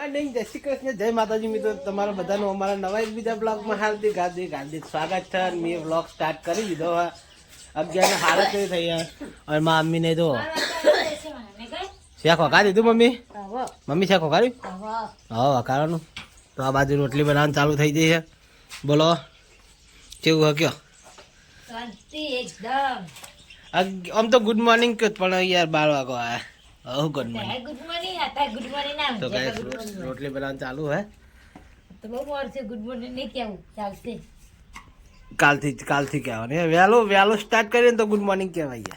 અને જય શ્રી કૃષ્ણ, જય માતાજી મિત્રો, તમારા બધાનું અમારા નવા એક બીજા બ્લોગમાં હાર્દિક સ્વાગત છે. મેં બ્લોગ સ્ટાર્ટ કરી દીધો. 11:30 થઈ ગયા અને મા મમ્મીને જો શેક વખા દીધું. મમ્મી શેક વખાડ્યું. હા વખાડવાનું. તો આ બાજુ રોટલી બનાવવાનું ચાલુ થઈ જઈ છે. બોલો કેવું હે કયો? આમ તો ગુડ મોર્નિંગ કે પણ યાર 12 વાગો આયા. Good morning. તો ગાઈસ રોટલી બનાવવાનું ચાલુ હે. તો બહુ મોર છે. ગુડ મોર્નિંગ નહીં કેવું ચાલશે. કાલથી કહેવાનું. વહેલું સ્ટાર્ટ કરીએ ને તો ગુડ મોર્નિંગ કહેવાય.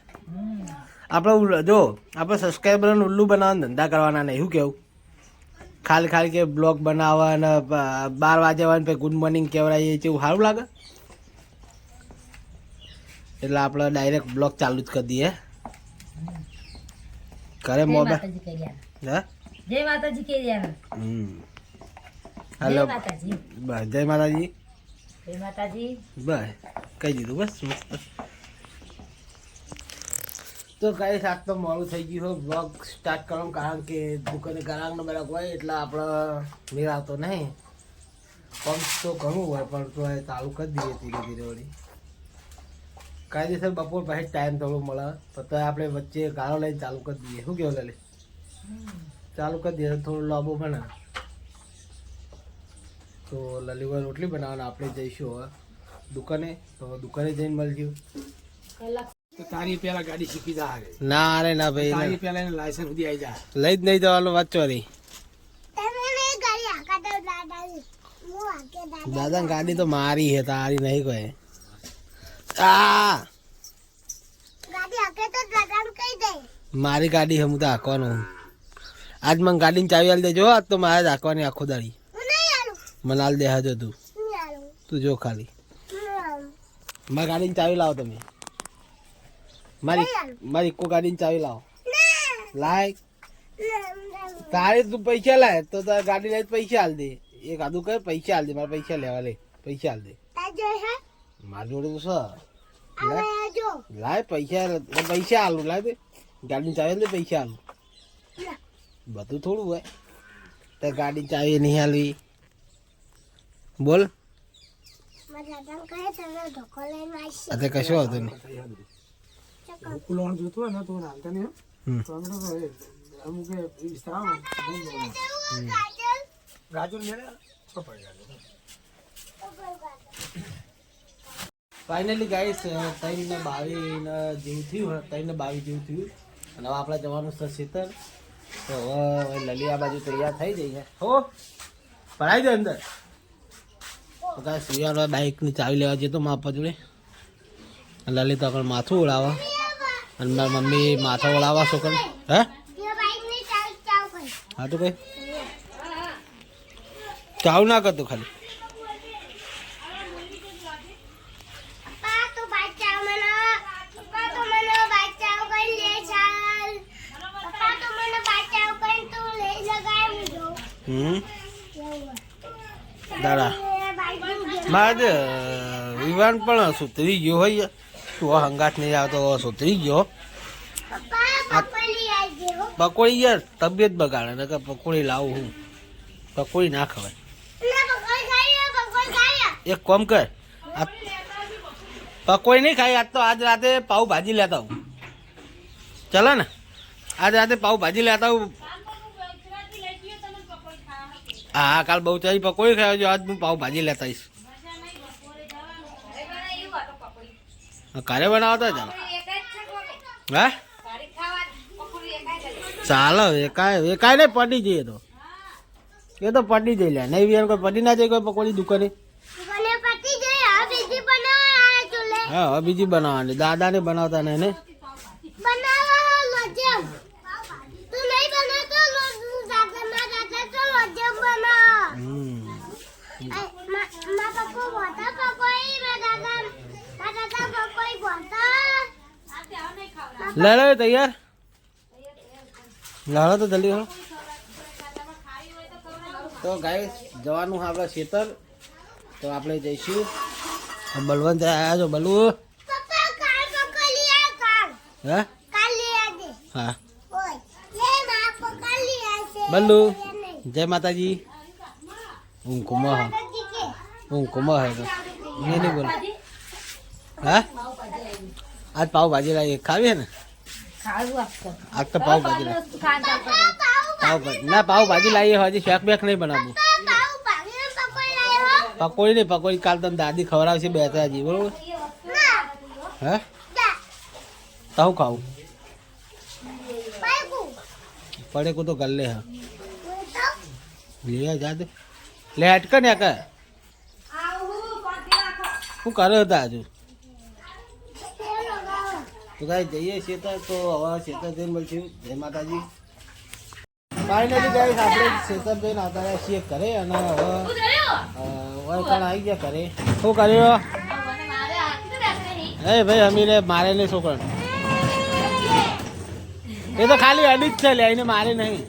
આપણે જો આપણે સબસ્ક્રાઈબરને ઉલ્લુ બનાવવાના ધંધા કરવાના નહીં. શું કેવું? ખાલી કે બ્લોગ બનાવવા અને 12 વાગે આવે પછી ગુડ મોર્નિંગ કહેવાય એ કેવું સારું લાગે? એટલે આપણે ડાયરેક્ટ બ્લોગ ચાલુ જ કરી દઈએ. કરે મોબાઈલ જય માતાજી કે યાર. હેલો બસ જય માતાજી. જય માતાજી બસ કહી દીધું. બસ તો ગાઈસ આજ તો મોડું થઈ ગયું હોય બ્લોગ સ્ટાર્ટ કરવાનું, કારણ કે દુકાને ગ્રાહકનો બેરાક હોય એટલે આપણે મેળ આવતો નહીં. પંપ તો ઘણું હોય પણ તો એ ચાલુ કરી દઈએ ધીરે ધીરે વળી. કાયદેસર બપોર પછી ટાઈમ થોડો મળે તો આપણે વચ્ચે ગાળો લઈને ચાલુ કરી દઈએ. શું કેવું લલી? ચાલુ કરી દઈએ થોડું લાંબુ બને તો લલીભાઈ રોટલી બનાવવાના આપણે જઈશું હવે દુકાને. તો દુકાને જઈને મળશું. તારી પેલા ગાડી શીખી જા. ના અરે ના ભાઈ, તારી પેલા એને લાયસન્સ સુધી આવી જા. લઈ જ નહીં જવાનું વાત ચોરી. દાદા ગાડી તો મારી હે, તારી નહીં કોઈ. મારી ગાડી હું તો હાંકવાનું. આજ મને ગાડીની ચાવી આલી દેજો. આજ તો મારે જ હાંકવાની આખો દાડી. મને આલ દે હાજો તું જો ખાલી. મારી ગાડીની ચાવી લાવો તમે. મારી ઇકો ગાડીની ચાવી લાવો. લાય તારે તું પૈસા લાય તો તારે ગાડી લઈ પૈસા હાલ દે. એક આદું કહે પૈસા હાલ દે. મારે પૈસા લેવા લે. પૈસા હાલ દે. મારી જોડે તો સર લાય પૈસા હાલું. લાય દે ગાડીની ચાવી દે. પૈસા હાલું બધું થોડું હોય. તો ગાડીની ચાવી નહીં હાલવી. બોલ કશો હતો નહીં. ફાઇનલી ગાઈસ 3:22 જેવું થયું. 3:22 જેવું થયું અને હવે આપણે જવાનું છે ખેતર. તો હવે લલી આ બાજુ તૈયાર થઈ જઈ છે. હો ભરાઈ દે અંદર. તો ગાઈસ સુયાનો બાઇકની ચાવી લેવા જઈએ તો માપા જોડે. લલિત આગળ માથું ઓળાવા અને મારી મમ્મી માથા ઓળાવા છોકર. હે હા તો કઈ ચાવ ના કરતો ખાલી. દાદા બાદ વિવાન પણ સુધરી ગયો હોય. તું હંગાત નહીં આવતો સુધરી ગયો. પકોડી યાર તબિયત બગાડે ને કે પકોડી લાવું હું. પકોડી ના ખવાય. એક કોમ કર, પકોડી નહીં ખાઈ આજ તો. આજ રાતે પાઉં ભાજી લેતા હું. ચલો ને આજ રાતે પાઉં ભાજી લેતા હું. હા કાલ બહુ ચાલી પકોડી ખાઈ. આજ હું પાઉં ભાજી લેતા આવીશ. ઘરે બનાવતા ચાલો. હા ચાલો એકાય નહીં પડી જઈએ તો. એ તો પડી જઈ લે. નહીં વિયાર કોઈ પડી ના જાય કોઈ પકોડી દુકાને. હા હવે બીજી બનાવવાની. દાદાને બનાવતા નહીં ને. લે લે તૈયાર લાવો તો જલ્દી હો. તો ગાઈસ જવાનું આપણે ખેતર. તો આપણે જઈશું. બલવંત આવ્યા છો. બલુ હા બલ્લુ જય માતાજી ઊંઘમાં ઊંઘમાં હે તો મેં નહીં બોલ હા આજ પાવ ભાજી લાવી ખાવી હે ને આજ તો પાવ ભાજી લાવી ના પાવ ભાજી લાવીએ હજી શાક બેક નહીં બનાવવું પકોડી નહીં પકોડી કાલ તમે દાદી ખવડાવશે બેતાજી બરોબર હે તો હું ખાવું પડે કો તો ગલ લે હા લે જા દે લે હટક ને કર શું કર્યો હતા હજુ તો ગાય જઈએ શેતર તો હવે શેતર જઈને મળશું જય માતાજી ફાઇનલી ગાય આપણે શેતર જઈને આવતા રહ્યા છીએ ઘરે અને હવે પણ આવી ગયા ઘરે શું કર્યો એ ભાઈ અમીને મારે નહીં છોકરા એ તો ખાલી અડી જ છે લે એને મારે નહીં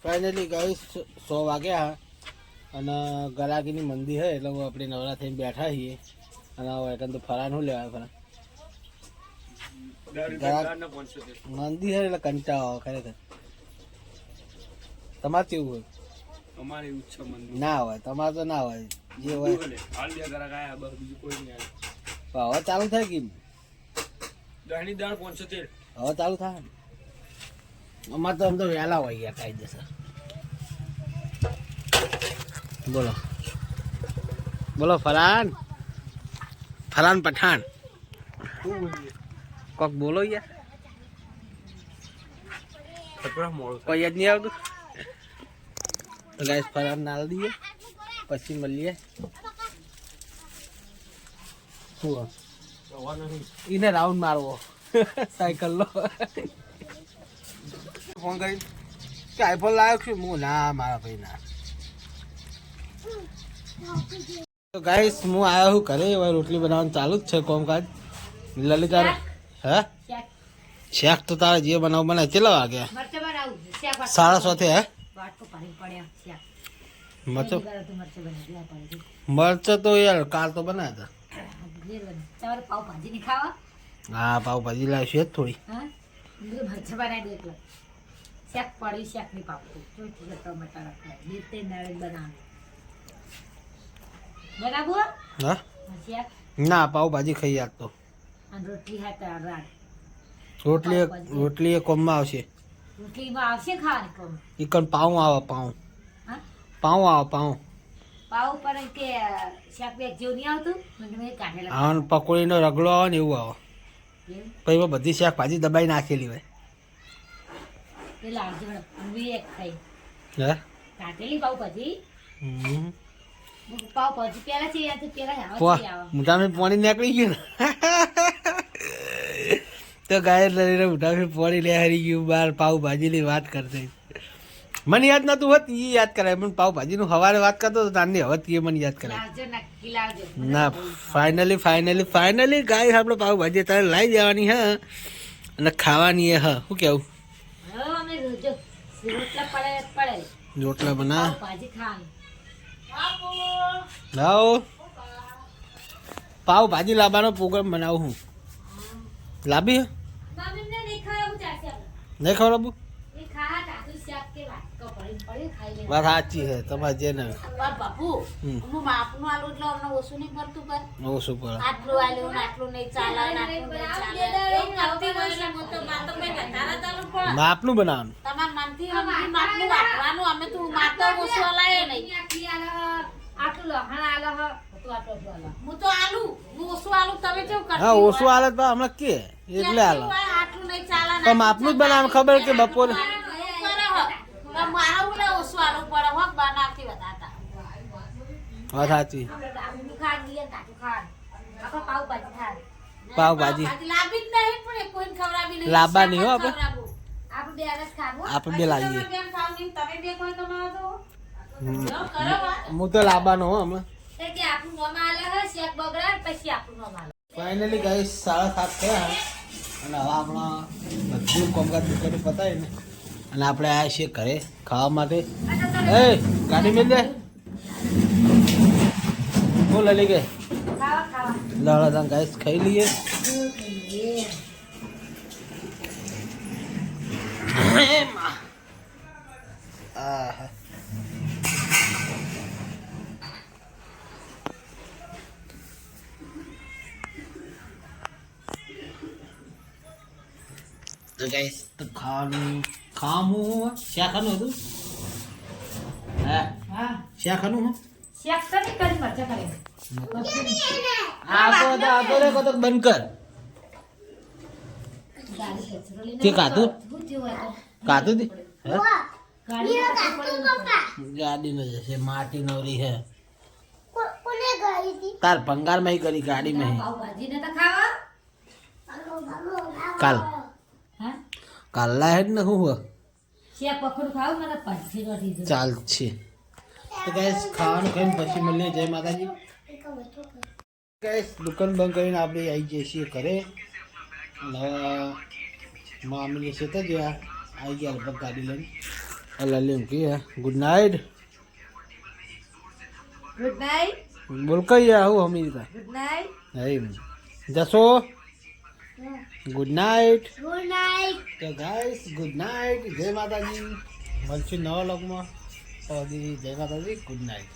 ફાઇનલી ગાઈસ 100 વાગ્યા અને ગરાગીની મંદી હે એટલે આપણે નવરા થઈને બેઠા છીએ અને હવે તો ફરાનું લેવાય ફરા મંદી હે એટલે કંટાળો આવે ખરેખર તમારે કેવું હોય અમારે એવું છે મંદી ના હોય તમારે તો ના હોય જે હોય હાલ બે ગરાક આયા બસ બીજું કોઈ નહીં હવે ચાલુ થાય કે દહની દાળ 513 હવે ચાલુ થાય અમારે તો આમ તો વહેલા હોય યાર કાયદેસર બોલો બોલો ફરહાન ફરહાન પઠાણ કોક બોલો યાર કોઈ યાદ નહીં આવતું તો ગાઈસ ફરહાન નાલ દઈએ પછી મળીએ શું એને રાઉન્ડ મારવો સાયકલ લો ફોન કરી કે આઈફોન લાવ્યો છું હું ના મારા ભાઈ ના તો ગાઈસ હું આવ્યો હું ઘરે હવે રોટલી બનાવવાનું ચાલુ જ છે કોમકાજ લલિતા હે શેક તો તારે જે બનાવ બનાય કેટલા વાગ્યા 6:30 હે મરચો તો યાર કાલ તો બનાવ્યા હતા હા પાવ ભાજી લાવીશું જ થોડી ના પાવ ભાજી ખાઈ આજ તો રોટલી એ કોમમાં આવશે ઈકન પાઉં આવે પાઉં હા પકોડીનો રગડો આવે ને એવું આવે પછી બધી શાકભાજી દબાઈ નાખેલી હોય મોટામાં પાણી નીકળી ગયું તો ગાય લઈને મોટામાં પાણી લે હરી ગયું બાર પાવ ભાજીની વાત કરતી મને યાદ નતું હોત એ યાદ કરાય પણ પાવ ભાજીનું સવારે વાત કરતો તો તારની હવે એ મને યાદ કરાય ના ફાઇનલી ગાય આપણે પાવ ભાજી તારે લાવી દેવાની હા અને ખાવાની હે હા શું કેવું રોટલા બના લાવો પાવ ભાજી લાવવાનો પ્રોગ્રામ બનાવું હું લાવી નહીં ખવડાવું વાત સાચી છે તમારે જે ને ઓછું માપનું બનાવવાનું હા ઓછું હાલત હમણાં કે એટલે હાલ તો માપનું જ બનાવવાનું ખબર કે બપોરે સાચી પાવ ભાજી લાવવા નહીં હો આપણે બે લાવીએ હું તો લાવવાનો હો હમણાં ફાઇનલી ગાઈસ 7:30 થયા અને હવે આપણા બધું કામકાજ દુકાને પતાય ને અને આપણે આવ્યા છીએ ઘરે ખાવા માટે. એ ગાડી મેળ દે. હું લઈ ગઈ લડા ગાઈસ ખાઈ લઈએ. આહા તો ગાઈસ તો ખાવાનું શા ખાનું હતું? હા હા શા ખાનું હું શેક કરી કરી મરચા કરે આખો રે કો તો બંધ કર. ગાડી કચરો લઈને તે કાધું? શું થયું હોય તો? કાધું તી હે? ગાડી ગાડી ન જશે માટી નવરી હે તાર ભંગાર માં કરી ગાડી માં પાવભાજી ને તો ખાવા કાલ હા કાલના હેડ ને હું શેક પકોડ ખાવ મને પાંચથી નથી જો ચાલ છે. તો ગાઈસ ખાવાનું ખાઈને પછી મળીએ. જય માતાજી. ગાઈસ દુકાન બંધ કરીને આપણે આવી જઈએ છીએ ઘરે અને મામી છે તો જ્યાં આવી ગયા લગભગ ગાડી લઈને અલ્લા એમ કે ગુડ નાઇટ. ગુડ નાઇટ બોલ કઈ આવું હમી રીતા ગુડ નાઇટ હે જશો ગુડ નાઇટ. ગુડ નાઇટ તો ગાઈસ ગુડ નાઇટ. જય માતાજી. મળશું નવા લોકમાં. તો જય માતાજી. Good night.